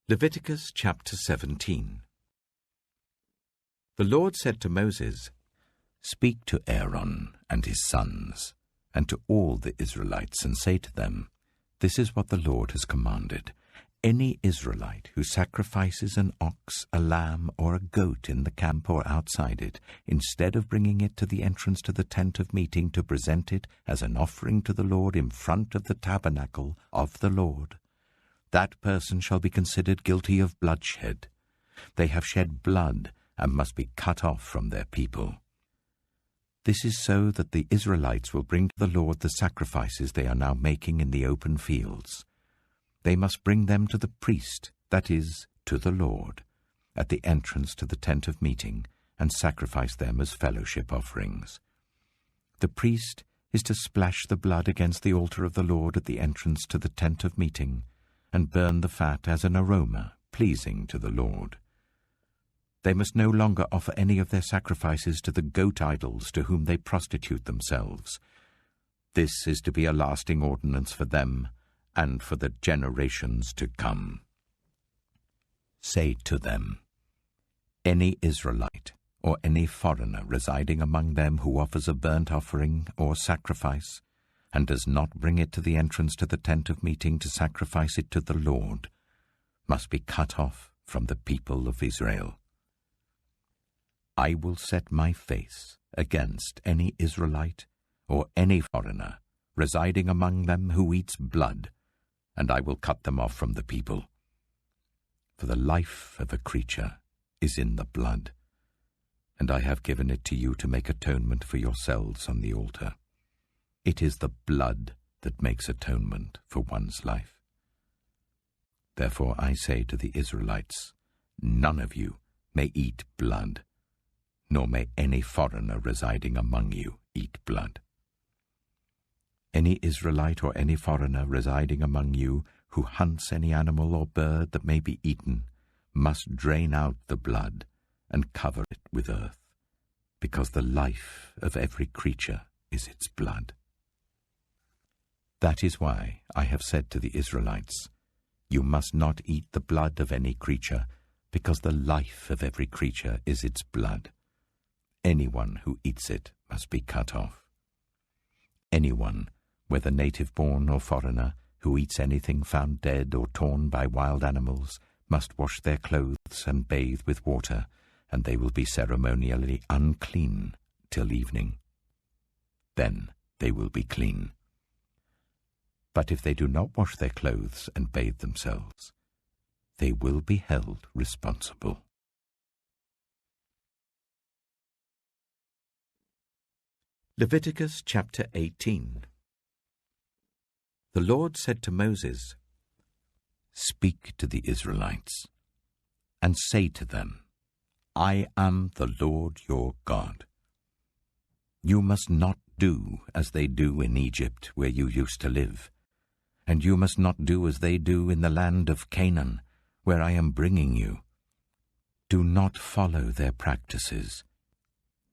Leviticus chapter 17. The Lord said to Moses, "Speak to Aaron and his sons, and to all the Israelites, and say to them, This is what the Lord has commanded. Any Israelite who sacrifices an ox, a lamb, or a goat in the camp or outside it, instead of bringing it to the entrance to the tent of meeting to present it as an offering to the Lord in front of the tabernacle of the Lord, that person shall be considered guilty of bloodshed. They have shed blood and must be cut off from their people. This is so that the Israelites will bring to the Lord the sacrifices they are now making in the open fields. They must bring them to the priest, that is, to the Lord, at the entrance to the tent of meeting, and sacrifice them as fellowship offerings. The priest is to splash the blood against the altar of the Lord at the entrance to the tent of meeting, and burn the fat as an aroma, pleasing to the Lord. They must no longer offer any of their sacrifices to the goat idols to whom they prostitute themselves. This is to be a lasting ordinance for them and for the generations to come. Say to them, Any Israelite or any foreigner residing among them who offers a burnt offering or sacrifice, and does not bring it to the entrance to the tent of meeting to sacrifice it to the Lord, must be cut off from the people of Israel. I will set my face against any Israelite or any foreigner residing among them who eats blood, and I will cut them off from the people. For the life of a creature is in the blood, and I have given it to you to make atonement for yourselves on the altar. It is the blood that makes atonement for one's life. Therefore I say to the Israelites, None of you may eat blood, nor may any foreigner residing among you eat blood. Any Israelite or any foreigner residing among you who hunts any animal or bird that may be eaten must drain out the blood and cover it with earth, because the life of every creature is its blood. That is why I have said to the Israelites, You must not eat the blood of any creature, because the life of every creature is its blood. Anyone who eats it must be cut off. Anyone, whether native-born or foreigner, who eats anything found dead or torn by wild animals, must wash their clothes and bathe with water, and they will be ceremonially unclean till evening. Then they will be clean. But if they do not wash their clothes and bathe themselves, they will be held responsible. Leviticus chapter 18. The Lord said to Moses, Speak to the Israelites, and say to them, I am the Lord your God. You must not do as they do in Egypt, where you used to live, and you must not do as they do in the land of Canaan, where I am bringing you. Do not follow their practices.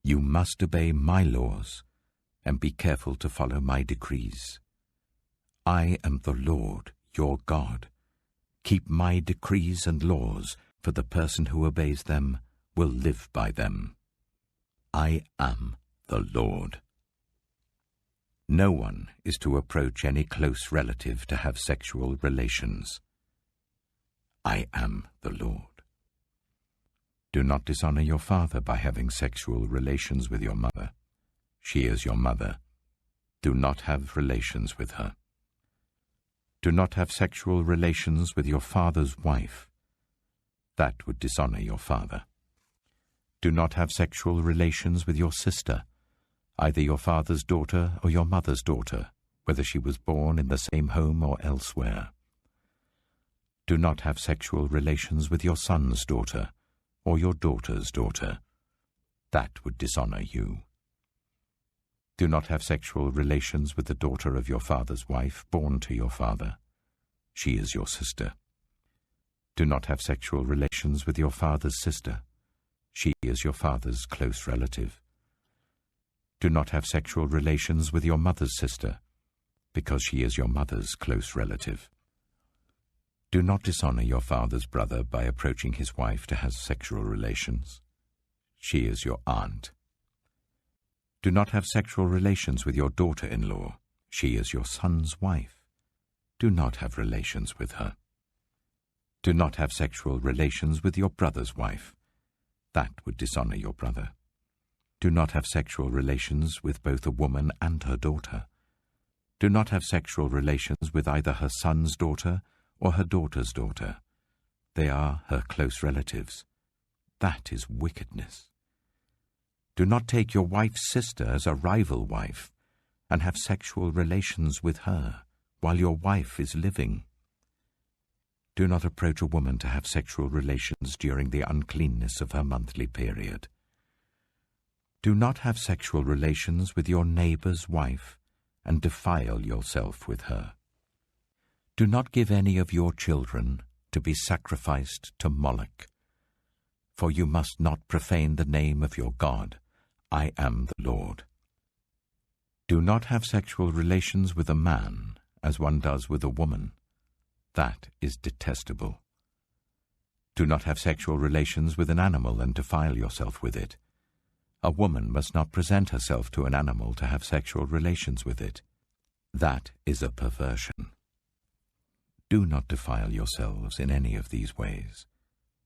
You must obey my laws, and be careful to follow my decrees. I am the Lord your God. Keep my decrees and laws, for the person who obeys them will live by them. I am the Lord. No one is to approach any close relative to have sexual relations. I am the Lord. Do not dishonor your father by having sexual relations with your mother. She is your mother. Do not have relations with her. Do not have sexual relations with your father's wife. That would dishonor your father. Do not have sexual relations with your sister, either your father's daughter or your mother's daughter, whether she was born in the same home or elsewhere. Do not have sexual relations with your son's daughter or your daughter's daughter. That would dishonor you. Do not have sexual relations with the daughter of your father's wife born to your father. She is your sister. Do not have sexual relations with your father's sister. She is your father's close relative. Do not have sexual relations with your mother's sister, because she is your mother's close relative. Do not dishonor your father's brother by approaching his wife to have sexual relations. She is your aunt. Do not have sexual relations with your daughter-in-law. She is your son's wife. Do not have relations with her. Do not have sexual relations with your brother's wife. That would dishonor your brother. Do not have sexual relations with both a woman and her daughter. Do not have sexual relations with either her son's daughter or her daughter's daughter. They are her close relatives. That is wickedness. Do not take your wife's sister as a rival wife and have sexual relations with her while your wife is living. Do not approach a woman to have sexual relations during the uncleanness of her monthly period. Do not have sexual relations with your neighbor's wife and defile yourself with her. Do not give any of your children to be sacrificed to Moloch, for you must not profane the name of your God. I am the Lord. Do not have sexual relations with a man as one does with a woman. That is detestable. Do not have sexual relations with an animal and defile yourself with it. A woman must not present herself to an animal to have sexual relations with it. That is a perversion. Do not defile yourselves in any of these ways,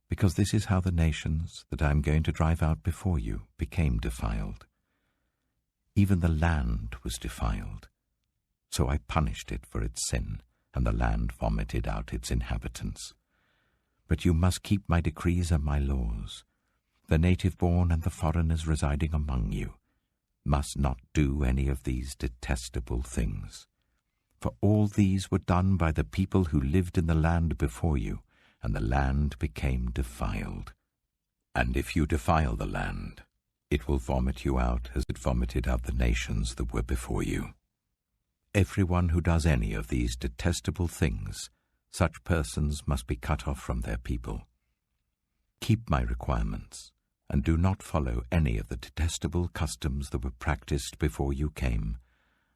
because this is how the nations that I am going to drive out before you became defiled. Even the land was defiled, so I punished it for its sin, and the land vomited out its inhabitants. But you must keep my decrees and my laws. The native-born and the foreigners residing among you must not do any of these detestable things. For all these were done by the people who lived in the land before you, and the land became defiled. And if you defile the land, it will vomit you out as it vomited out the nations that were before you. Everyone who does any of these detestable things, such persons must be cut off from their people. Keep my requirements, and do not follow any of the detestable customs that were practiced before you came,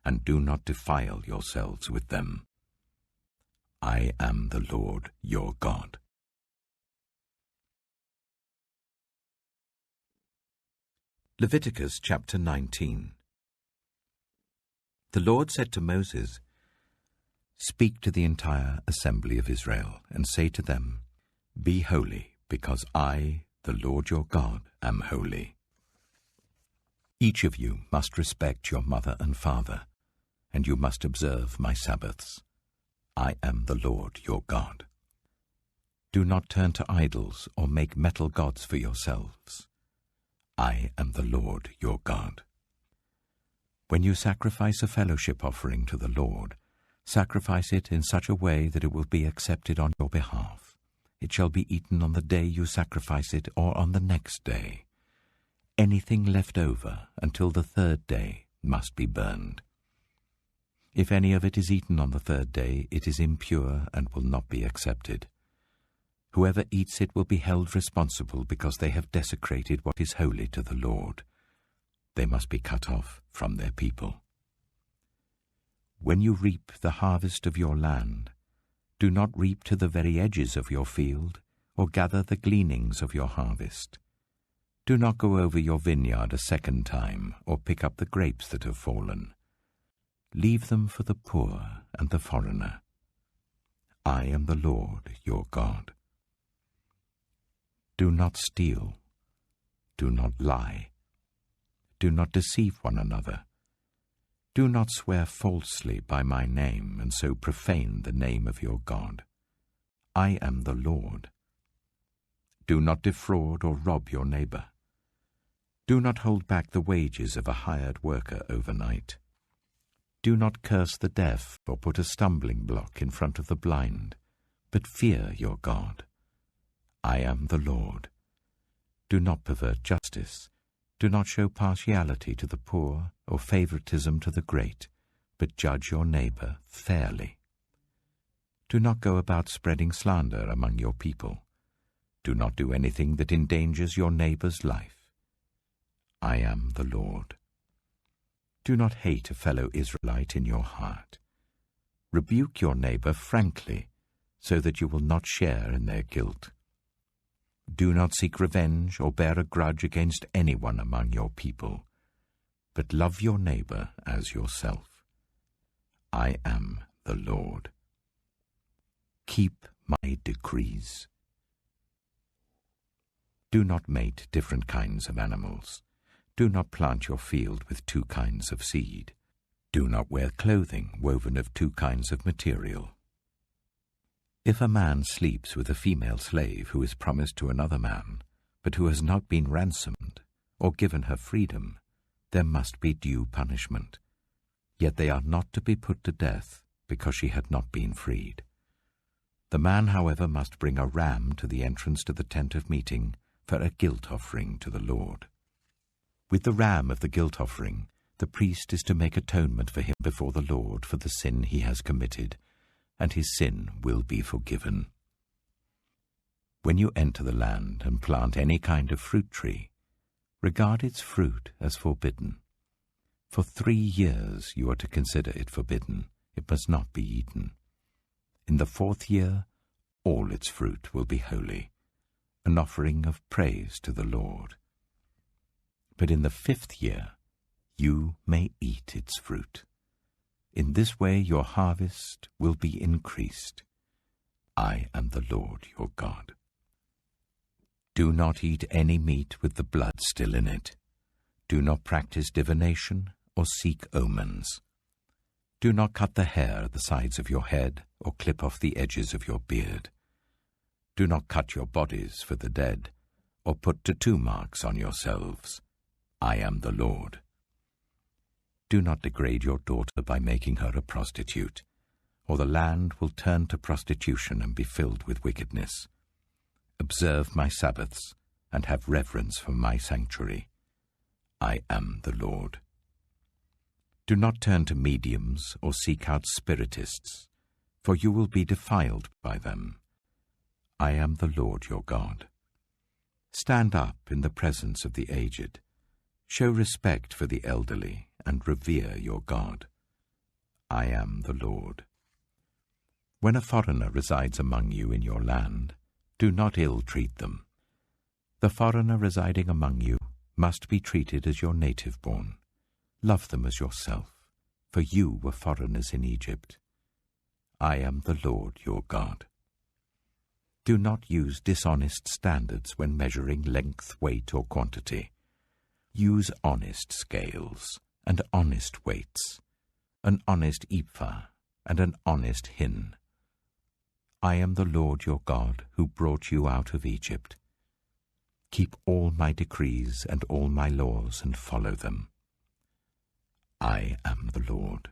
and do not defile yourselves with them. I am the Lord your God. Leviticus chapter 19. The Lord said to Moses, "Speak to the entire assembly of Israel, and say to them, Be holy, because I, the Lord your God, am holy. Each of you must respect your mother and father, and you must observe my Sabbaths. I am the Lord your God. Do not turn to idols or make metal gods for yourselves. I am the Lord your God. When you sacrifice a fellowship offering to the Lord, sacrifice it in such a way that it will be accepted on your behalf. It shall be eaten on the day you sacrifice it or on the next day. Anything left over until the third day must be burned. If any of it is eaten on the third day, it is impure and will not be accepted. Whoever eats it will be held responsible because they have desecrated what is holy to the Lord. They must be cut off from their people. When you reap the harvest of your land, do not reap to the very edges of your field, or gather the gleanings of your harvest. Do not go over your vineyard a second time, or pick up the grapes that have fallen. Leave them for the poor and the foreigner. I am the Lord your God. Do not steal. Do not lie. Do not deceive one another. Do not swear falsely by my name and so profane the name of your God. I am the Lord. Do not defraud or rob your neighbor. Do not hold back the wages of a hired worker overnight. Do not curse the deaf or put a stumbling block in front of the blind, but fear your God. I am the Lord. Do not pervert justice. Do not show partiality to the poor or favoritism to the great, but judge your neighbor fairly. Do not go about spreading slander among your people. Do not do anything that endangers your neighbor's life. I am the Lord. Do not hate a fellow Israelite in your heart. Rebuke your neighbor frankly, so that you will not share in their guilt. Do not seek revenge or bear a grudge against anyone among your people, but love your neighbor as yourself. I am the Lord. Keep my decrees. Do not mate different kinds of animals. Do not plant your field with two kinds of seed. Do not wear clothing woven of two kinds of material. If a man sleeps with a female slave who is promised to another man, but who has not been ransomed or given her freedom, there must be due punishment. Yet they are not to be put to death because she had not been freed. The man, however, must bring a ram to the entrance to the tent of meeting for a guilt offering to the Lord. With the ram of the guilt offering, the priest is to make atonement for him before the Lord for the sin he has committed, and his sin will be forgiven. When you enter the land and plant any kind of fruit tree, regard its fruit as forbidden. For 3 years you are to consider it forbidden. It must not be eaten. In the 4th year, all its fruit will be holy, an offering of praise to the Lord. But in the 5th year, you may eat its fruit. In this way your harvest will be increased. I am the Lord your God. Do not eat any meat with the blood still in it. Do not practice divination or seek omens. Do not cut the hair at the sides of your head or clip off the edges of your beard. Do not cut your bodies for the dead or put tattoo marks on yourselves. I am the Lord. Do not degrade your daughter by making her a prostitute, or the land will turn to prostitution and be filled with wickedness. Observe my Sabbaths and have reverence for my sanctuary. I am the Lord. Do not turn to mediums or seek out spiritists, for you will be defiled by them. I am the Lord your God. Stand up in the presence of the aged. Show respect for the elderly and revere your God. I am the Lord. When a foreigner resides among you in your land, do not ill-treat them. The foreigner residing among you must be treated as your native-born. Love them as yourself, for you were foreigners in Egypt. I am the Lord your God. Do not use dishonest standards when measuring length, weight, or quantity. Use honest scales and honest weights, an honest ephah and an honest hin. I am the Lord your God who brought you out of Egypt. Keep all my decrees and all my laws and follow them. I am the Lord.